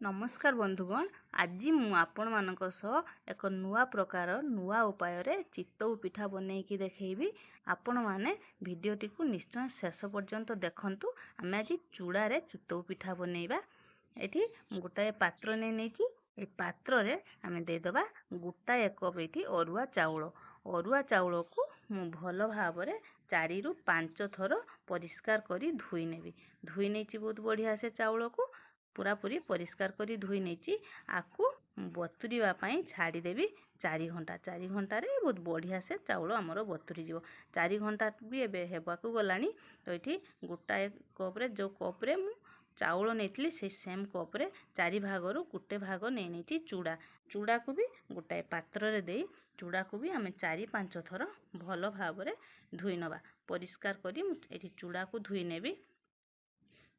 नमस्कार बंधुगण, आज मु एक नुआ प्रकार नुआ उपाय चितौ पिठा बनईकी देखी। आपण मैंने भिडटी को निश्चय शेष पर्यंत देखु। आम आज चूड़ारे चितौ पिठा बनइबा। ये गोटाए पात्र नहीं पात्र आम देदबा गोटाए कप ये अरुआ चाउल। अरुआ चाउल को मु भल भाव 4 ରୁ 5 थर परिष्कार करी धोई नेबी। धोई नहीं बहुत बढ़िया से चाउल को पूरा पूरी परिष्कार करी धोई नहीं आकु बतुरीवाई छाड़देवी 4 घंटा। 4 घंटे बहुत बढ़िया से चाउल आमर बतुरी जीव। 4 घंटा भी एबे हेबाकु गलानी। तो ये गोटाए कप्रे जो कप्रे मु चाउल नहीं से सेम कप्रे 4 भागरू गोटे भाग नहीं चूड़ा। चूड़ा को भी गोटाए पात्र दे चूड़ा को भी आम 4-5 थर भल भाव धोई नवा। परिष्कार करी ये चूड़ा को धोई नेबी।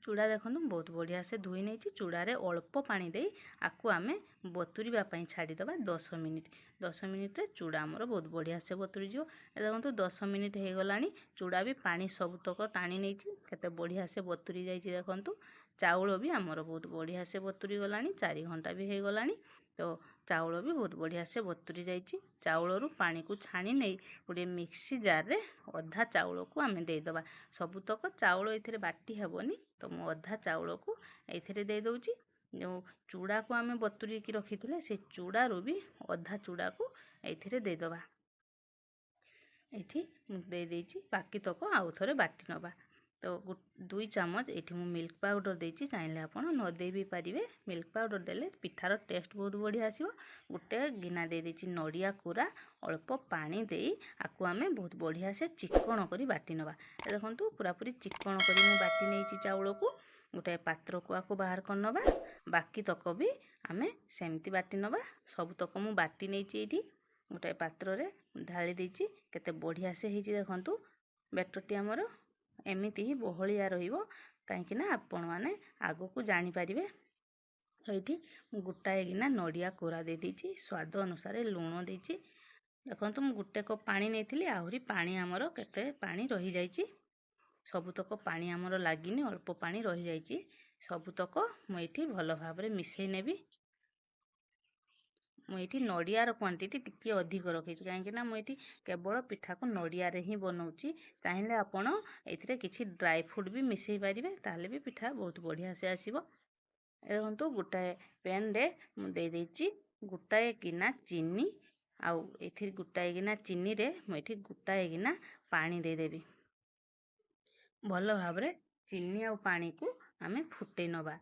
चूड़ा देखो बहुत बढ़िया से धोई नहीं चूड़ारे अल्प पानी दे आकु आम बतुरीवाई छाड़ीदबा 10 मिनिट। 10 मिनिट चूड़ा आमर बहुत बढ़िया से बतुरी जो। देखो 10 मिनिट हो गला चूड़ा भी पानी सबुतक टाणी नहीं केते बढ़िया से बतुरी जाइए। देखु चाउल भी आमर बहुत बढ़िया से बतुरी गला 4 घंटा भी हो गला। तो चाउल भी बहुत बढ़िया से बतुरी जाइए। चाउल पानी को छाणी नहीं गोटे मिक्सी जार रे अधा चाउल को आम देदबा। सबुतक चाउल ये बाटी हेबनी तो मु अधा चाउल को ये दे दूची। जो चूड़ा को आम बतुरी की रखी थे से चूड़ारू भी अधा चूड़ा को ये देदबा। ये दे देची बाकी तक आउ थे बाटी नवा। तो 2 चामच ये मु मिल्क पाउडर देची। चाहिए आप न दे भी पारे। मिल्क पाउडर देले पिठार टेस्ट बहुत बढ़िया आसो। गोटे गिना दे देची नड़िया कोरा अल्प पानी दे आकु आम बहुत बढ़िया से चिकन करी बाटी नवा। देखो पूरा पूरी चिकन करी मु बाटी नहीं चाउल को गोटे पात्र को आकु बाहर कर नवा। बाकी तक भी आम सेमती बाटी नवा। सब तक मु बाटी नहीं ये गोटे पात्र रे ढाली देची। केते बढ़िया से ही देखु बेटरटी आमर एमती ही बहलिया रहिबो कहीं आपण मैंने आगो को जानी पारिबे। तो ये गोटाए गिना नड़िया कोरा दे देची। स्वाद अनुसार लुण देची। देखो मु गोटे कप पानी नहीं आहरी पानी आमर केते पानी रही जाइए। सबुतक पानी आमर लगिनी अल्प पानी रही जाइए। सबुतक मुझे भल भाव मिसई नेबी। मुझे नड़ियार क्वांटिटी टिके अधिक रखी कहीं मुझे केवल पिठा को नड़िया ही बनाऊँगी। चाहिए आपण ये किसी ड्राई फ्रूट भी मिसई पारे ताले भी पिठा बहुत बढ़िया से आसो। देखो गोटाए पेन रे मुझे देची गोटाए गिना चीनी आउ ये गोटाए गिना चीनी रे मुझे गोटाए गिना पानी देदेवी। भल भाव चीनी आ पानी को आम फुटे नवा।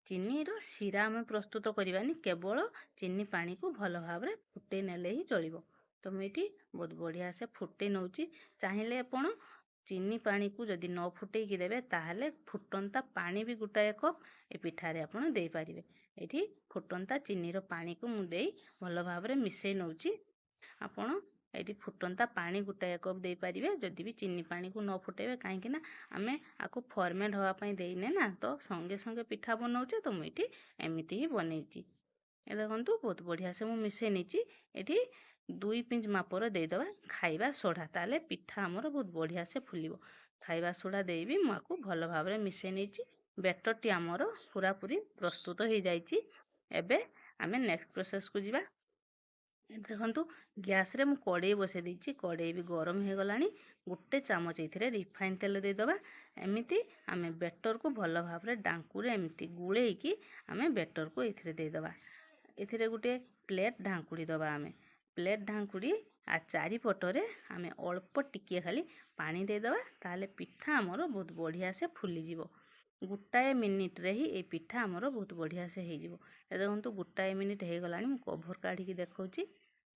चीनी रो सीरा आम प्रस्तुत करवानी केवल चीनी पानी को भल भाव फुटे नेले ही चलो। तो मुझे बहुत बढ़िया से फुटे नौची। चाहिए आपण चीनी पानी को जदि न फुटेकी देवे ताहले फुटंता पानी भी गोटाए कप ए पिठारे आपण दे पारिबे। एठी फुटंता चीनी रो पानी को मु देई भल भाव मिसई नौची। आपण ये फुटंता पानी गोटाए कप दे पारिबे। जदि भी चीनी पानी को न फुटेबे कहीं आम आपको फर्मेंट होगापाई देने ना तो संगे संगे पिठा बनाऊे। तो मुझे एमती ही बनईची। देखो बहुत बढ़िया से मुझे मिसई नहीं ये 2 पिंच मापर देदबा खाइबा सोडा। ताले पिठा आमर बहुत बढ़िया से फुलिबो। खाइबा सोडा देवी मुझे भल भाव मिसई नहीं। बेटरटी आमर पूरा पूरी प्रस्तुत हो जाइए। एबे आम नेक्स्ट प्रोसेस को जीवा। देखो गैस रे मु कड़े बसई देची। कड़े भी गरम हो गला। गोटे चामच ये रिफाइन तेल देदबा। एमती आम बेटर को भल भाव डांकुरे एमती गुड़े की आम बेटर को ये देदबा। ये गोटे प्लेट ढांकुड़ी दबा। आम प्लेट ढांकुड़ी आ चारिपटरे आम अल्प टिके खाली पानी देदबा। ताले पिठा आमर बहुत बढ़िया से फुलीजिवो। गोटाए मिनिट रे ही ये पिठा आमर बहुत बढ़िया से हो। देखो गोटाए मिनिट हो गला। कभर काढ़ी देखौची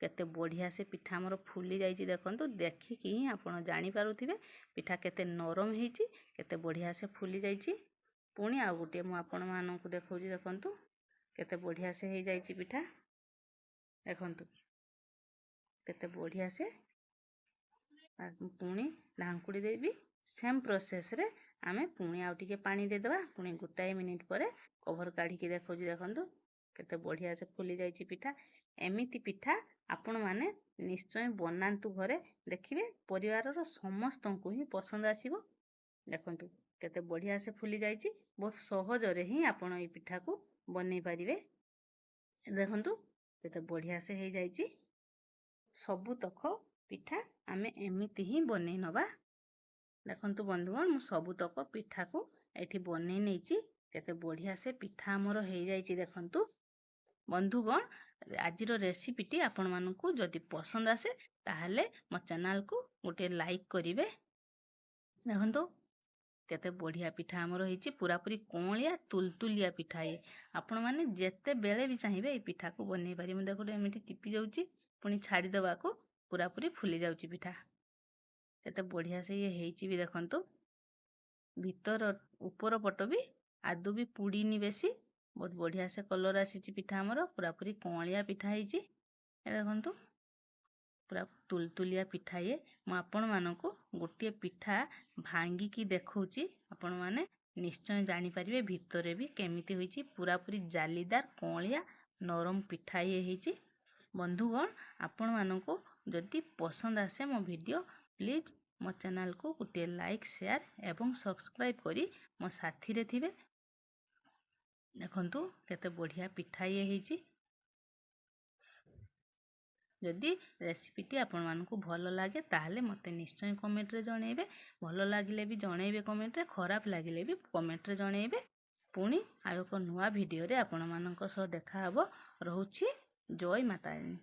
केते बढ़िया से पिठा आमर फुली जाइए। देखो देखिकी ही आपण जानी पारुथिबे पिठा केते नरम होईची केते बढ़िया से फुली जाइए। पुणी आ गोटे मु आपण मानकु देखौची। देखंतु केते बढ़िया से हो जाइए पिठा। देखंतु केते बढ़िया से पुणी ढांकुड़ी देवी। सेम प्रोसेस रे आमे पुणी आउ टिके पानी देदबा। पुणी गोटाए मिनिट पर कभर काढ़ी देखौची। देखंतु केते बढ़िया से फुली जाइए पिठा। एमिति पिठा आपण माने निश्चय बनातु घरे। देखिए परिवार समस्त को ही पसंद आसीबो। देखंतु केते बढ़िया से फुली जाइए। बहुत सहज रे ही आपण ये पिठा को बनै पारिबे। देखंतु केते बढ़िया से हो जाइए। सबुतक पिठा आमे एमिति ही बनै नबा। देखंतु बंधुगण मु सबुतक पिठा को एठी बनै नेछि। केते बढ़िया से पिठा हमर हो जाइए। देखंतु बंधुगण आज रेसिपीटी आपण मानकु जदि पसंद आसे ताहले मो चैनल को गोटे लाइक करिवे। देखंतु केते बढ़िया पिठा हमर होइछि। पूरा पूरी कोणलिया तुलतुलिया पिठा ये। आपण माने जेते बेले भी चाहिए ए पिठा को बनै पारि। मु देखो एमिति टिपि जाउछि पुनी छाड़ी दबा को पूरा पूरी फुली जाउछि पिठा। केते बढ़िया से ये हेइछि भी देखंतु। भीतर ऊपर पट भी आदु भी पुड़ीनी बेसी। बहुत बढ़िया से कलर आसीछि पिठा हमर। पूरा पूरी कोणलिया पिठा हेइछि। देखंतु पूरा तुलतुलिया पिठा ये। मु आपण मानकु गोटे पिठा भांगी की देखौछि। आपण माने निश्चय जानि परिबे भितरे भी केमिति होइछि। पूरा पूरी जालीदार कोणलिया नरम पिठा ये हेइछि। बंधुगण आपण मानकु जदि पसंद आसे मो वीडियो प्लीज मो चैनल को गोटे लाइक शेयर एवं सब्सक्राइब करी मो साथी रे थिबे। देखंतु केते बढ़िया पिठा ये हेइछि। जदि रेसिपीटी आपण मानकु भल लागे ताहले मते निश्चय कमेंट रे जणेबे। भल लागिले भी जणेबे कमेंट रे, खराब लागिले भी कमेंट रे जणेबे। पुणी आयो को नुआ वीडियो रे आपण मानक सह देखा हबो। रहउछि जय माता रानी।